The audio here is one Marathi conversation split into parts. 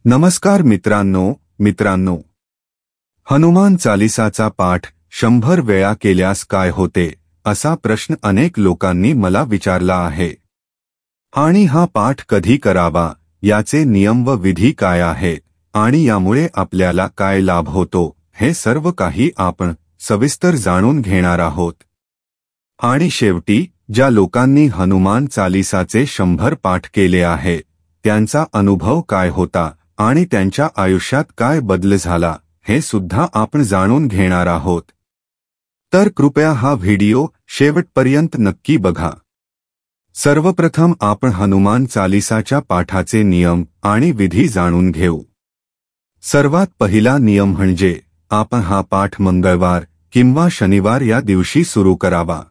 नमस्कार मित्रांनो, हनुमान चालीसाचा पाठ 100 वेळा केल्यास काय होते असा प्रश्न अनेक लोकांनी मला विचारला आहे। आणि हा पाठ कधी करावा, याचे नियम व विधी काय आहेत आणि यामुळे आपल्याला काय लाभ होतो, हे सर्व काही आपण सविस्तर जाणून घेणार आहोत। आणि शेवटी ज्या लोकांनी हनुमान चालीसाचे 100 पाठ केले आहे त्यांचा अनुभव काय होता आणि त्यांच्या आयुष्यात काय बदल झाला, हे सुद्धा आपण जाणून घेणार आहोत। तर कृपया हा व्हिडिओ शेवटपर्यंत नक्की बघा। सर्वप्रथम आपण हनुमान चालीसाच्या पाठाचे नियम आणि विधी जाणून घेऊ। सर्वात पहिला नियम म्हणजे आपण हा पाठ मंगळवार किंवा शनिवार या दिवशी सुरू करावा।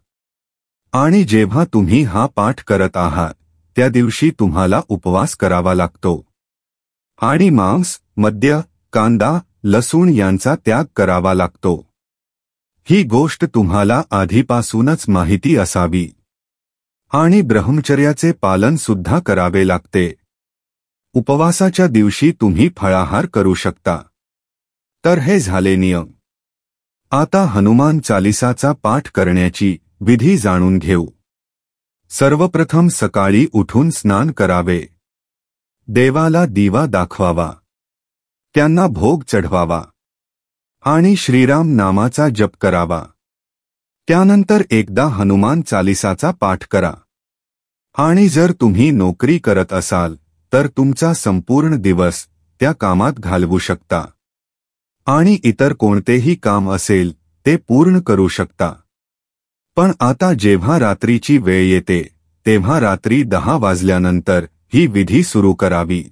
आणि जेव्हा तुम्ही हा पाठ करत आहात त्या दिवशी तुम्हाला उपवास करावा लागतो आणि मांस, मद्य, कांदा, लसूण यांचा त्याग करावा लागतो। ही गोष्ट तुम्हाला आधीपासूनच माहिती असावी। आणि ब्रह्मचर्याचे पालन सुद्धा करावे लागते। उपवासाच्या दिवशी तुम्ही फळाहार करू शकता। तर हे झाले नियम। आता हनुमान चालीसाचा पाठ करण्याची विधी जाणून घेऊ। सर्वप्रथम सकाळी उठून स्नान करावे, देवाला दिवा दाखवावा, त्यांना भोग चढवावा आणि श्रीराम नामाचा जप करावा। त्यानंतर एकदा हनुमान चालीसाचा पाठ करा। आणि जर तुम्ही नोकरी करत असाल तर तुमचा संपूर्ण दिवस त्या कामात घालवू शकता आणि इतर कोणतेही काम असेल ते पूर्ण करू शकता। पण आता जेव्हा रात्रीची वेळ येते तेव्हा रात्री 10 वाजल्यानंतर ही विधी सुरू करावी।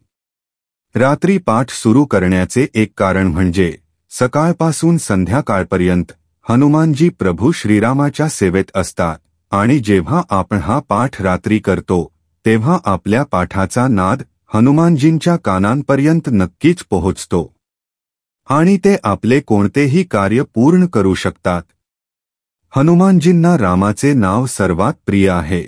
रात्री पाठ सुरू करण्याचे एक कारण म्हणजे सकाळपासून संध्याकाळपर्यंत हनुमानजी प्रभू श्रीरामाच्या सेवेत असतात आणि जेव्हा आपण हा पाठ रात्री करतो तेव्हा आपल्या पाठाचा नाद हनुमानजींच्या कानांपर्यंत नक्कीच पोहोचतो आणि ते आपले कोणतेही कार्य पूर्ण करू शकतात। हनुमानजींना रामाचे नाव सर्वात प्रिय आहे,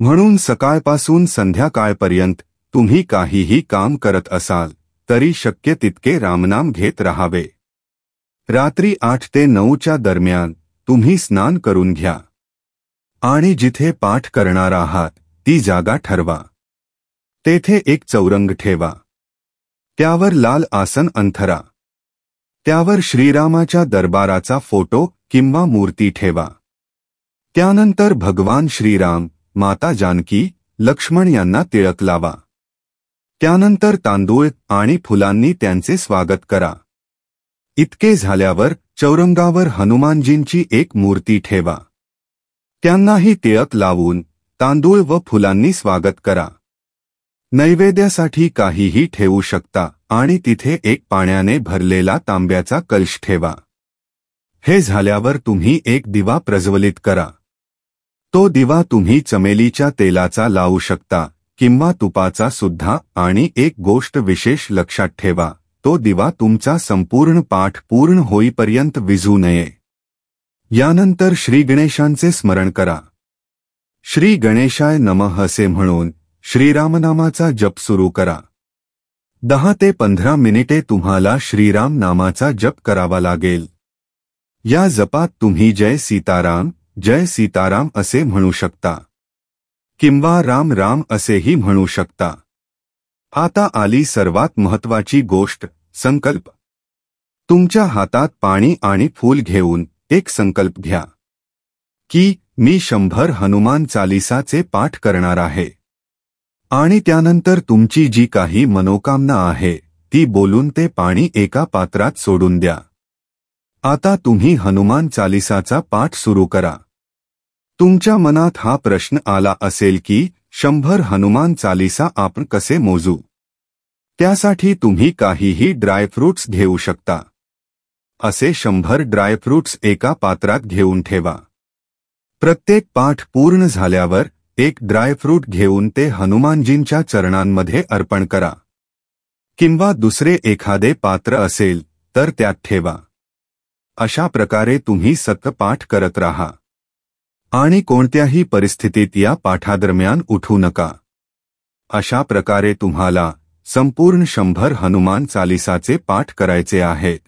म्हणून सकाळपासून संध्याकाळपर्यंत तुम्ही काहीही काम करत असाल तरी शक्य तितके रामनाम घेत राहावे। रात्री 8 ते 9 च्या दरम्यान तुम्ही स्नान करून घ्या आणि जिथे पाठ करणार आहात ती जागा ठरवा। तेथे एक चौरंग ठेवा, त्यावर लाल आसन अंथरा, त्यावर श्रीरामाच्या दरबाराचा फोटो किंवा मूर्ती ठेवा। त्यानंतर भगवान श्रीराम, माता जानकी, लक्ष्मण यांना तिळक लावा। त्यानंतर तांदूळ आणि फुलांनी त्यांचे स्वागत करा। इतके झाल्यावर चौरंगावर हनुमानजींची एक मूर्ती ठेवा, त्यांनाही तिळक लावून तांदूळ व फुलांनी स्वागत करा। नैवेद्यासाठी काहीही ठेवू शकता आणि तिथे एक पाण्याने भरलेला तांब्याचा कलश ठेवा। हे झाल्यावर तुम्ही एक दिवा प्रज्वलित करा। तो दिवा तुम्ही चमेलीच्या तेलाचा लावू शकता किंवा तुपाचा सुद्धा। आणि एक गोष्ट विशेष लक्षात ठेवा, तो दिवा तुमचा संपूर्ण पाठ पूर्ण होईपर्यंत विझू नये। यानंतर श्री गणेशांचे स्मरण करा। श्री गणेशाय नमः असे म्हणून श्रीरामनामाचा जप सुरू करा। 10 ते 15 मिनिटे तुम्हाला श्रीराम नामाचा जप करावा लागेल। या जपात तुम्ही जय सीताराम असे म्हणू शकता किंवा राम राम असेही म्हणू शकता। आता आली सर्वात महत्त्वाची गोष्ट, संकल्प। तुमच्या हातात पाणी आणि फूल घेऊन एक संकल्प घ्या की मी 100 हनुमान चालीसाचे पाठ करणार आहे। आणि त्यानंतर तुमची जी काही मनोकामना आहे ती बोलून ते पाणी एका पात्रात सोडून द्या। आता तुम्ही हनुमान चालीसाचा पाठ सुरू करा। तुमच्या मनात हा प्रश्न आला असेल की 100 हनुमान चालीसा आपण कसे मोजू? त्यासाठी तुम्ही काहीही ड्रायफ्रूट्स घेऊ शकता। असे 100 ड्रायफ्रूट्स एका पात्रात घेऊन ठेवा। प्रत्येक पाठ पूर्ण झाल्यावर एक ड्रायफ्रूट घेऊन ते हनुमानजींच्या चरणांमध्ये अर्पण करा किंवा दुसरे एखादे पात्र असेल तर त्यात ठेवा। अशा प्रकारे तुम्ही सतत पाठ करत राहा आणि कोणत्याही परिस्थितीत या पाठादरम्यान उठू नका। अशा प्रकारे तुम्हाला संपूर्ण 100 हनुमान चालिसाचे पाठ करायचे आहेत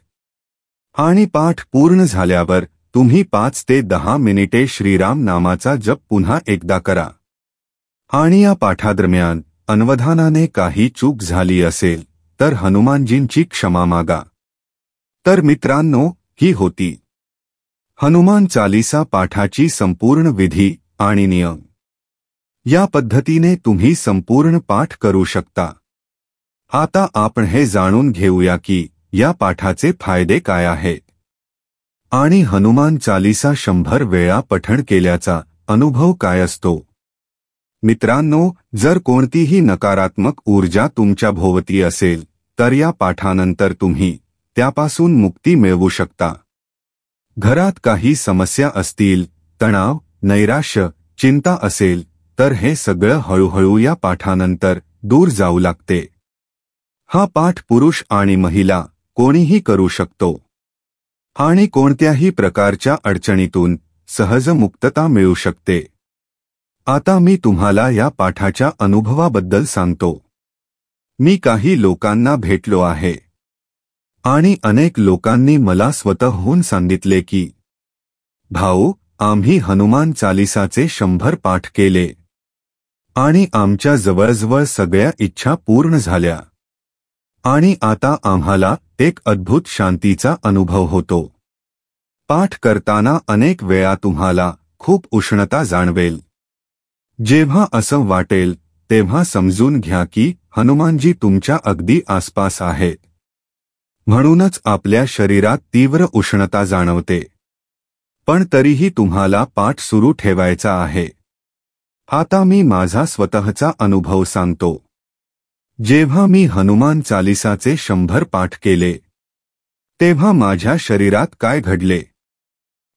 आणि पाठ पूर्ण झाल्यावर तुम्ही 5 ते 10 मिनिटे श्रीराम नामाचा जप पुन्हा एकदा करा आणि या पाठादरम्यान अनवधानाने काही चूक झाली असेल तर हनुमानजींची क्षमा मागा। तर मित्रांनो, ही होती हनुमान चालीसा पाठाची संपूर्ण विधी आणि नियम। या पद्धतीने तुम्ही संपूर्ण पाठ करू शकता। आता आपण हे जाणून घेऊया की या पाठाचे फायदे काय आहेत आणि हनुमान चालीसा 100 वेळा पठण केल्याचा अनुभव काय असतो। मित्रांनो, जर कोणतीही नकारात्मक ऊर्जा तुमच्या भोवती असेल तर या पाठानंतर तुम्ही त्यापासून मुक्ती मिळवू शकता। घरात काही समस्या असतील, तणाव, नैराश्य, चिंता असेल तर हे सगळं हळूहळू या पाठानंतर दूर जाऊ लागते। हा पाठ पुरुष आणि महिला कोणीही करू शकतो आणि कोणत्याही प्रकारच्या अडचणीतून सहज मुक्तता मिळू शकते। आता मी तुम्हाला या पाठाच्या अनुभवाबद्दल सांगतो। मी काही लोकांना भेटलो आहे आणि अनेक लोकांनी मला स्वतःहून सांगितले की भाऊ, आम्ही हनुमान चालिसाचे 100 पाठ केले आणि आमच्या जवळजवळ सगळ्या इच्छा पूर्ण झाल्या आणि आता आम्हाला एक अद्भुत शांतीचा अनुभव होतो। पाठ करताना अनेक वेळा तुम्हाला खूप उष्णता जाणवेल। जेव्हा असं वाटेल तेव्हा समजून घ्या की हनुमानजी तुमच्या अगदी आसपास आहेत। म्हणूनच आपल्या शरीरात तीव्र उष्णता जाणवते, पण तरीही तुम्हाला पाठ सुरू ठेवायचा आहे। आता मी माझा स्वतःचा अनुभव सांगतो। जेव्हा मी हनुमान चालिसाचे 100 पाठ केले तेव्हा माझ्या शरीरात काय घडले,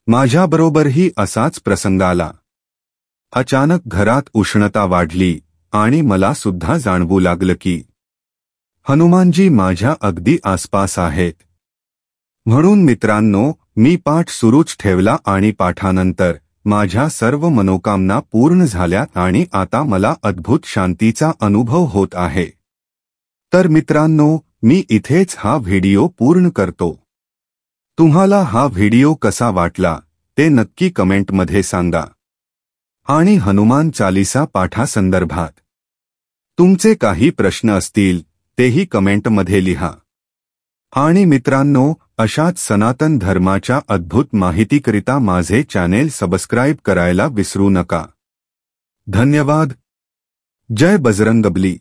माझ्याबरोबरही असाच प्रसंग आला। अचानक घरात उष्णता वाढली आणि मला सुद्धा जाणवू लागलं की हनुमानजी माझ्या अगदी आसपास आहेत। म्हणून मित्रांनो, मी पाठ सुरूच ठेवला आणि पाठानंतर माझ्या सर्व मनोकामना पूर्ण झाल्या आणि आता मला अद्भुत शांतीचा अनुभव होत आहे। तर मित्रांनो, मी इथेच हा व्हिडिओ पूर्ण करतो। तुम्हाला हा व्हिडिओ कसा वाटला ते नक्की कमेंटमध्ये सांगा आणि हनुमान चालिसा पाठासंदर्भात तुमचे काही प्रश्न असतील तेही कमेंटमध्ये लिहा। आणि मित्रांनो, अशाच सनातन धर्माच्या अद्भुत माहितीकरिता माझे चॅनेल सबस्क्राइब करायला विसरू नका। धन्यवाद। जय बजरंगबली।